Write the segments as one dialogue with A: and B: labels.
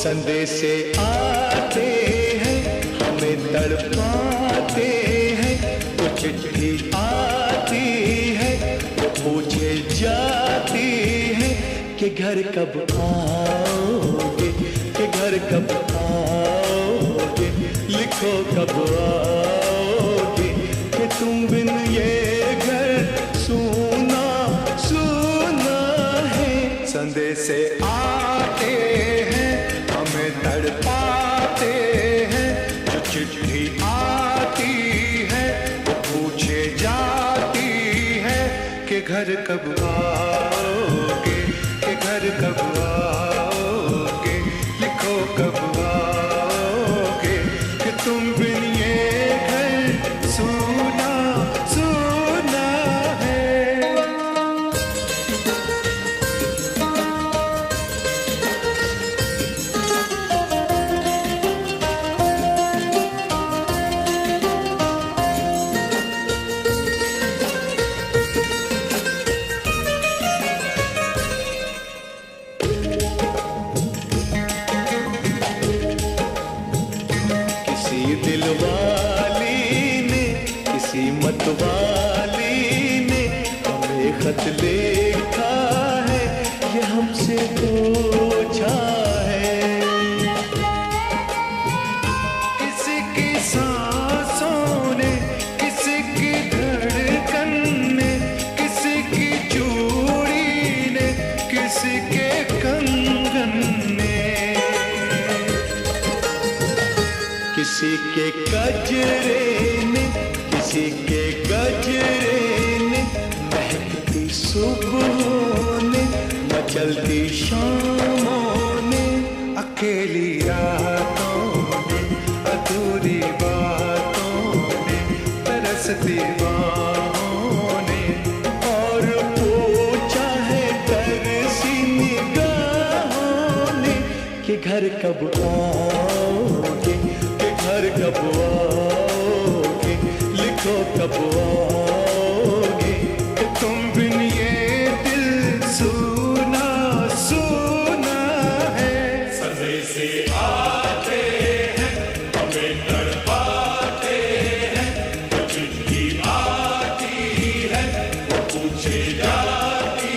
A: संदेशे आते हैं, हमें तड़पाते हैं। वो चिट्ठी आती है, वो पूछे जाती है कि घर कब आओगे, कि घर कब आओगे, लिखो कब आओगे, कि तुम बिन ये घर सूना सूना है। संदेशे आते हैं, हमें तड़पाते हैं। जो चिट्ठी आती है, वो पूछे जाती है कि घर कब आओगे, कि घर कब आओगे, लिखो कब आओगे, कि तुम बिन ये घर सूना सूना है। दिलवाली ने, किसी मतवाली ने हमें खत लिखा है, ये हमसे पूछा है। किसी की सांसों ने, किसी की धड़कन ने, किसी की चूड़ी ने, किसी के कंगन ने, किसी के गजरे ने, किसी के गजरे ने, महकती सुबहों ने, मचलती शामों ने, अकेली रातों ने, अधूरी बातों ने, तरसती बाहों ने, और पूछा है तरसी निगाहों ने कि घर कब आओगे, घर कब आओगे, लिखो कब आओगे, कि तुम बिन ये दिल सूना सूना है।
B: संदेशे आते हैं, हमें तड़पाते हैं। वो चिट्ठी आती है, वो पूछे जाती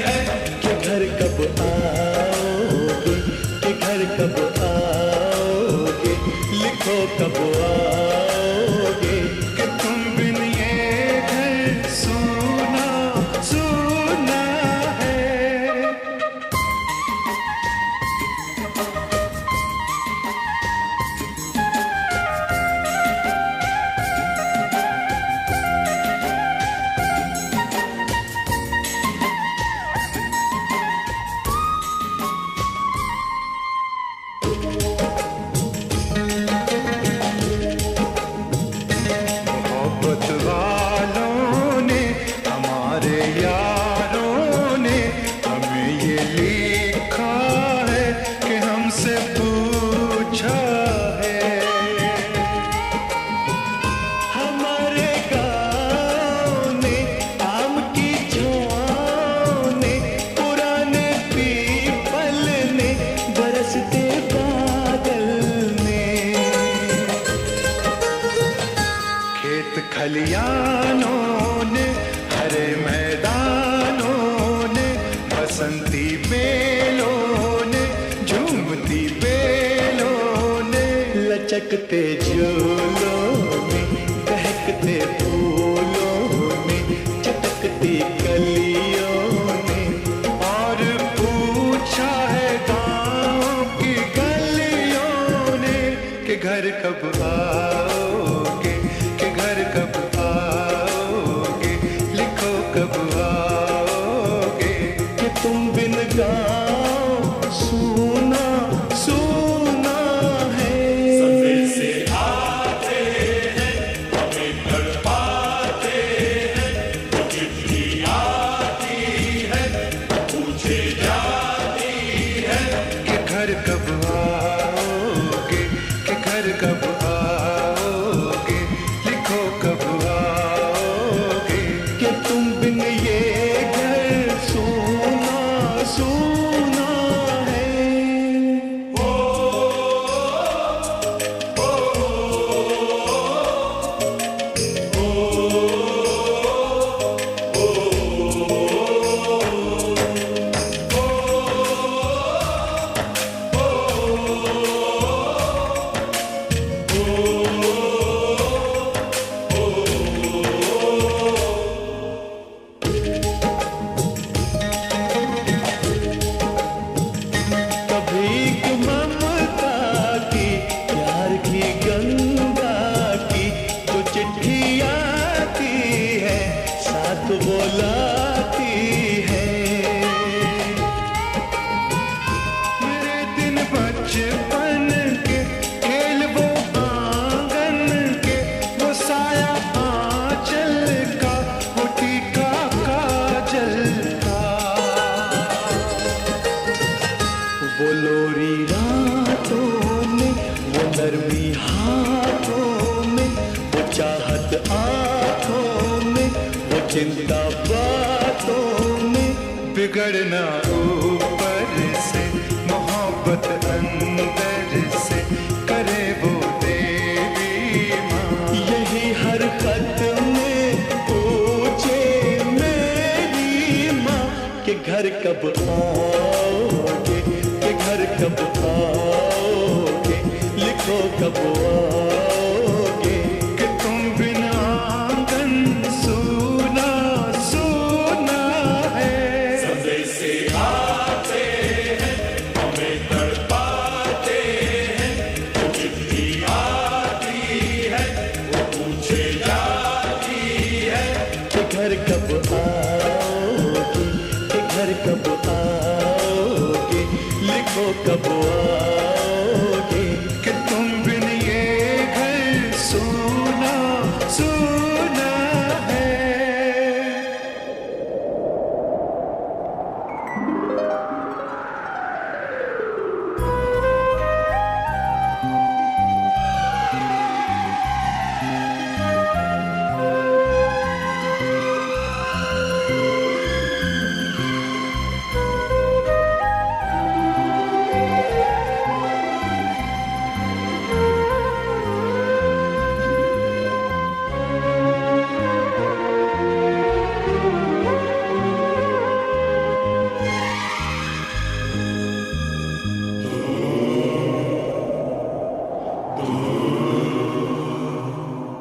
B: है
A: कि घर कब आओगे, कि घर कब आओगे, लिखो कब आओगे, कि तुम बिन ये घर सूना सूना है। मोहब्बत वालों ने, हमारे यारों ने हमें ये लिखा है कि हमसे पूछा है। हमारे गाँव ने, आम की छाँव ने, पुराने पीपल ने, बरसते बादल ने, खेत खलियानों ने, हरे मैदानों ने, बसंती बेलों ने, झूमती बेलों ने, लचकते झूलों ने, बहकते फूलों ने, चटकती कलियों ने, और पूछा है गाँव की गलियों ने कि घर कब आओगे, कि घर कब आओगे, लिखो कब आओगे, कि तुम बिन गाँव सूना सूना है।
B: संदेशे आते हैं, हमें तड़पाते हैं। वो चिट्ठी आती है, पूछे जाती है
A: कि घर कब आओगे, कि घर कब बचपन के खेल वो आंगन के, वो साया आंचल का, वो टीका काजल का, वो लोरी रातों में, वो नरमी हाथों में, वो चाहत आंखों में, वो चिंता बातों में, बिगड़ना ऊपर से, मोहब्बत अंदर से, करे वो देवी माँ। यही हर खत में पूछे मेरी माँ कि घर कब आओगे, कि घर कब आओगे, लिखो कब आओगे, कि तुम बिना आंगन सूना सूना है।
B: संदेशे आते हैं, हमें तड़पाते हैं, वो चिट्ठी आती है, वो पूछे जाती है
A: कि घर कब आओगे, कि घर कब आओगे, लिखो कब आओगे, कि तुम बिन ये घर सूना सूना है।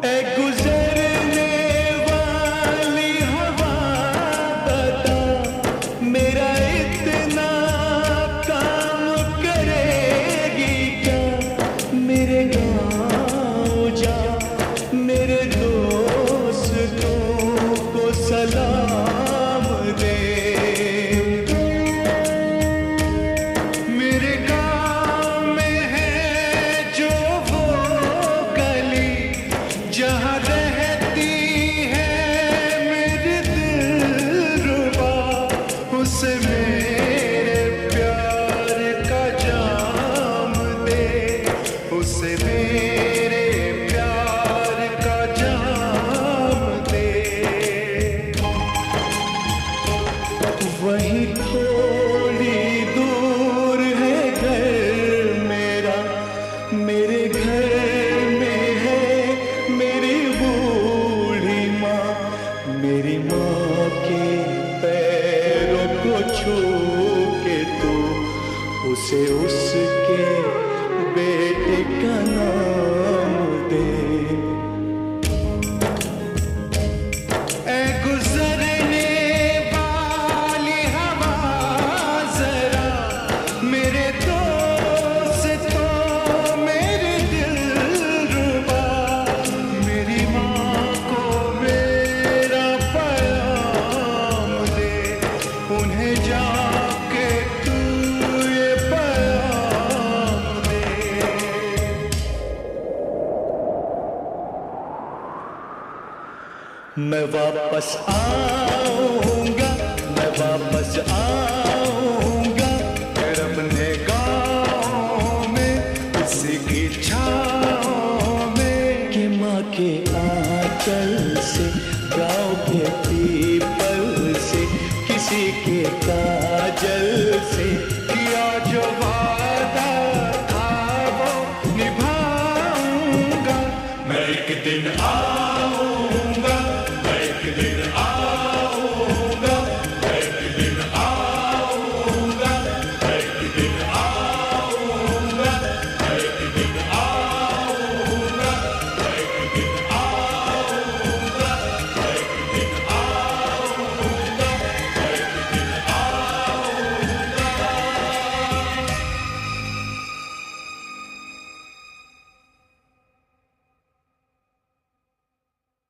A: ए गुजरने वाली हवा बता, मेरा इतना काम करेगी क्या, मेरे गाँव जा, मेरे दोस्तों को सलाम दे, मेरे गाँव में है जो वो गली, जहाँ रहती है मेरी दिलरुबा, उसे मेरे प्यार का जाम दे, उसे मेरे प्यार का जाम दे। वहीं थोड़ी दूर है घर मेरा, मेरे घर में है मेरी बूढ़ी माँ, मेरी माँ के पैरों को छू के तू उसे उसके बेटे का नाम दे। ए गुजरने वाली हवा जरा, मेरे दोस्तों मेरी दिलरुबा, मेरी माँ को मेरा पैगाम दे, उन्हें जाके तू ये पैगाम दे। मैं वापस आऊंगा, मैं वापस आऊंगा, फिर अपने गाँव में किसी की छाँव में, कि माँ के आंचल से, गाँव के पीपल से, किसी के काजल से, किया जो वादा था वो निभाऊंगा।
B: मैं एक दिन